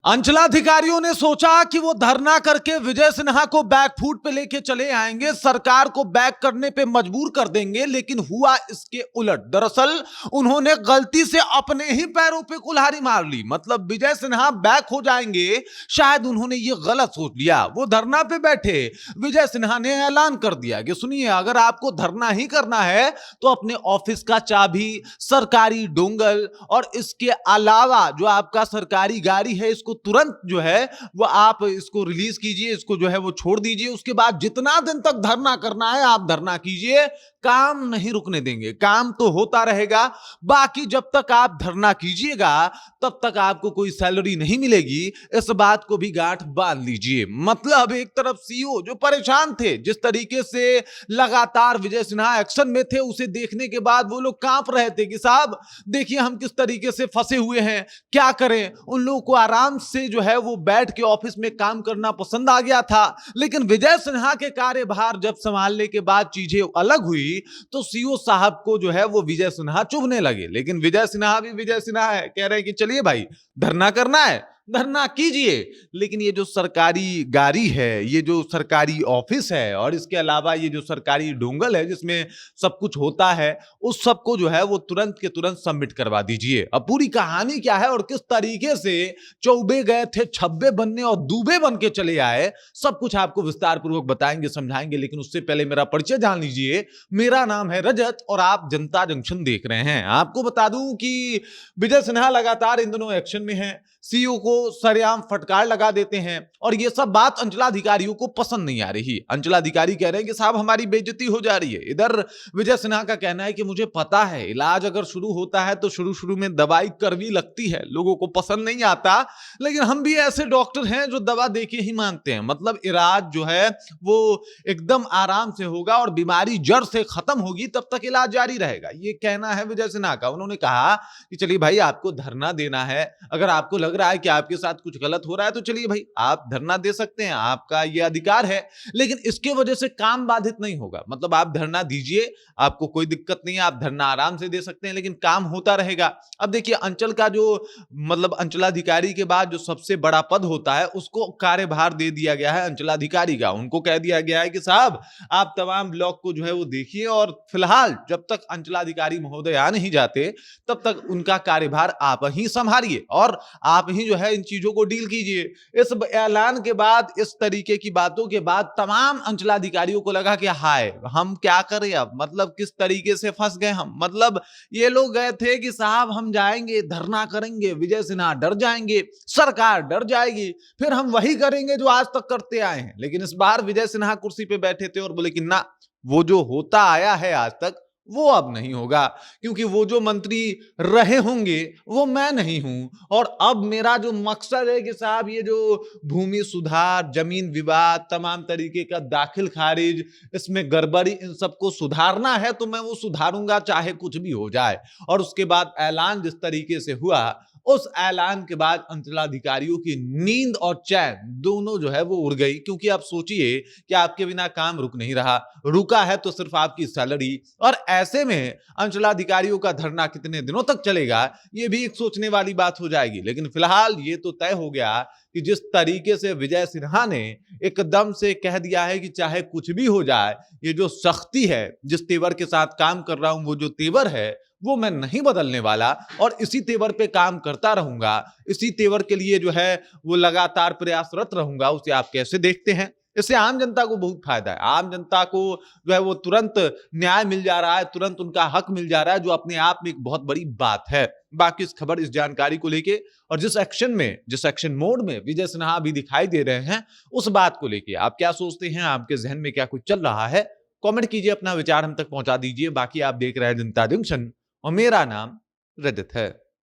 अंचलाधिकारियों ने सोचा कि वो धरना करके विजय सिन्हा को बैकफुट पे लेके चले आएंगे, सरकार को बैक करने पे मजबूर कर देंगे, लेकिन हुआ इसके उलट। दरअसल उन्होंने गलती से अपने ही पैरों पे कुल्हाड़ी मार ली। मतलब विजय सिन्हा बैक हो जाएंगे, शायद उन्होंने ये गलत सोच लिया। वो धरना पे बैठे, विजय सिन्हा ने ऐलान कर दिया कि सुनिए, अगर आपको धरना ही करना है तो अपने ऑफिस का चाबी, सरकारी डोंगल और इसके अलावा जो आपका सरकारी गाड़ी है, इसको तुरंत जो है वो आप इसको रिलीज कीजिए, इसको जो है वो छोड़ दीजिए। उसके बाद जितना दिन तक धरना करना है आप धरना कीजिए, काम नहीं रुकने देंगे। काम तो होता रहेगा, बाकी जब तक आप धरना कीजिएगा तब तक आपको कोई सैलरी नहीं मिलेगी। इस बात को भी गांठ बांध लीजिए। मतलब एक तरफ सीईओ जो परेशान थे, जिस तरीके से लगातार विजय सिन्हा एक्शन में थे, उसे देखने के बाद वो लोग कांप रहे थे कि साहब देखिए हम किस तरीके से फंसे हुए हैं, क्या करें। उन लोगों को आराम से जो है वो बैठ के ऑफिस में काम करना पसंद आ गया था, लेकिन विजय सिन्हा के कार्यभार जब संभालने के बाद चीजें अलग हुई तो सीईओ साहब को जो है वो विजय सिन्हा चुभने लगे। लेकिन विजय सिन्हा भी विजय सिन्हा है, कह रहे हैं कि चलिए भाई धरना करना है, धरना कीजिए, लेकिन ये जो सरकारी गाड़ी है, ये जो सरकारी ऑफिस है और इसके अलावा ये जो सरकारी डोंगल है जिसमें सब कुछ होता है, उस सब को जो है वो तुरंत के तुरंत सबमिट करवा दीजिए। अब पूरी कहानी क्या है और किस तरीके से चौबे गए थे छब्बे बनने और दूबे बन के चले आए, सब कुछ आपको विस्तार पूर्वक बताएंगे, समझाएंगे। लेकिन उससे पहले मेरा परिचय जान लीजिए। मेरा नाम है रजत और आप जनता जंक्शन देख रहे हैं। आपको बता दूं कि विजय सिन्हा लगातार इन दिनों एक्शन में है, सीईओ को सरेआम फटकार लगा देते हैं और ये सब बात अंचलाधिकारियों को पसंद नहीं आ रही। अंचलाधिकारी कह रहे हैं कि साहब हमारी बेइज्जती हो जा रही है। इधर विजय सिन्हा का कहना है कि मुझे पता है इलाज अगर शुरू होता है तो शुरू शुरू में दवाई कड़वी लगती है, लोगों को पसंद नहीं आता, लेकिन हम भी ऐसे डॉक्टर हैं जो दवा देके ही मानते हैं। मतलब इलाज जो है वो एकदम आराम से होगा और बीमारी जड़ से खत्म होगी, तब तक इलाज जारी रहेगा, ये कहना है विजय सिन्हा का। उन्होंने कहा कि चलिए भाई आपको धरना देना है, अगर आपको लग रहा है कि आपके साथ कुछ गलत हो रहा है तो चलिए भाई आप धरना दे सकते हैं, आपका ये अधिकार है, लेकिन इसके वजह से काम बाधित नहीं होगा। मतलब आप धरना दीजिए, आपको कोई दिक्कत नहीं है, आप धरना आराम से दे सकते हैं, लेकिन काम होता रहेगा। अब देखिए अंचल का जो मतलब अंचलाधिकारी के बाद जो सबसे बड़ा पद होता है उसको कार्यभार दे दिया गया है अंचलाधिकारी का। उनको कह दिया गया है कि साहब आप तमाम ब्लॉक को जो है वो देखिए और फिलहाल जब तक अंचलाधिकारी महोदय आ नहीं जाते तब तक उनका कार्यभार आप ही संभालिए और आप ही जो है इन चीजों को डील कीजिए। इस ऐलान के बाद, इस तरीके की बातों के बाद तमाम अंचलाधिकारियों को लगा कि हाय हम क्या करें अब, मतलब किस तरीके से फंस गए हम। मतलब ये लोग गए थे कि साहब हम जाएंगे धरना करेंगे, विजय सिन्हा डर जाएंगे, सरकार डर जाएगी, फिर हम वही करेंगे जो आज तक करते आए हैं। लेकिन इस बार विजय सिन्हा कुर्सी पे बैठे थे और बोले कि ना, वो जो होता आया है आज तक वो अब नहीं होगा, क्योंकि वो जो मंत्री रहे होंगे वो मैं नहीं हूं और अब मेरा जो मकसद है कि साहब ये जो भूमि सुधार, जमीन विवाद, तमाम तरीके का दाखिल खारिज, इसमें गड़बड़ी, इन सबको सुधारना है तो मैं वो सुधारूंगा चाहे कुछ भी हो जाए। और उसके बाद ऐलान जिस तरीके से हुआ, उस ऐलान के बाद अंचलाधिकारियों की नींद और चैन दोनों जो है वो उड़ गई। क्योंकि आप सोचिए कि आपके बिना काम रुक नहीं रहा, रुका है तो सिर्फ आपकी सैलरी, और ऐसे में अंचलाधिकारियों का धरना कितने दिनों तक चलेगा ये भी एक सोचने वाली बात हो जाएगी। लेकिन फिलहाल ये तो तय हो गया कि जिस तरीके से विजय सिन्हा ने एकदम से कह दिया है कि चाहे कुछ भी हो जाए, ये जो सख्ती है, जिस तेवर के साथ काम कर रहा हूं वो जो तेवर है वो मैं नहीं बदलने वाला और इसी तेवर पे काम करता रहूंगा, इसी तेवर के लिए जो है वो लगातार प्रयासरत रहूंगा। उसे आप कैसे देखते हैं? इससे आम जनता को बहुत फायदा है। आम जनता को जो है वो तुरंत न्याय मिल जा रहा है, तुरंत उनका हक मिल जा रहा है, जो अपने आप में एक बहुत बड़ी बात है। बाकी इस खबर, इस जानकारी को लेके और जिस एक्शन मोड में विजय सिन्हा अभी दिखाई दे रहे हैं, उस बात को लेके आप क्या सोचते हैं? आपके जहन में क्या कुछ चल रहा है? कमेंट कीजिए, अपना विचार हम तक पहुंचा दीजिए। बाकी आप देख रहे हैं जनता जंक्शन और मेरा नाम रजत है।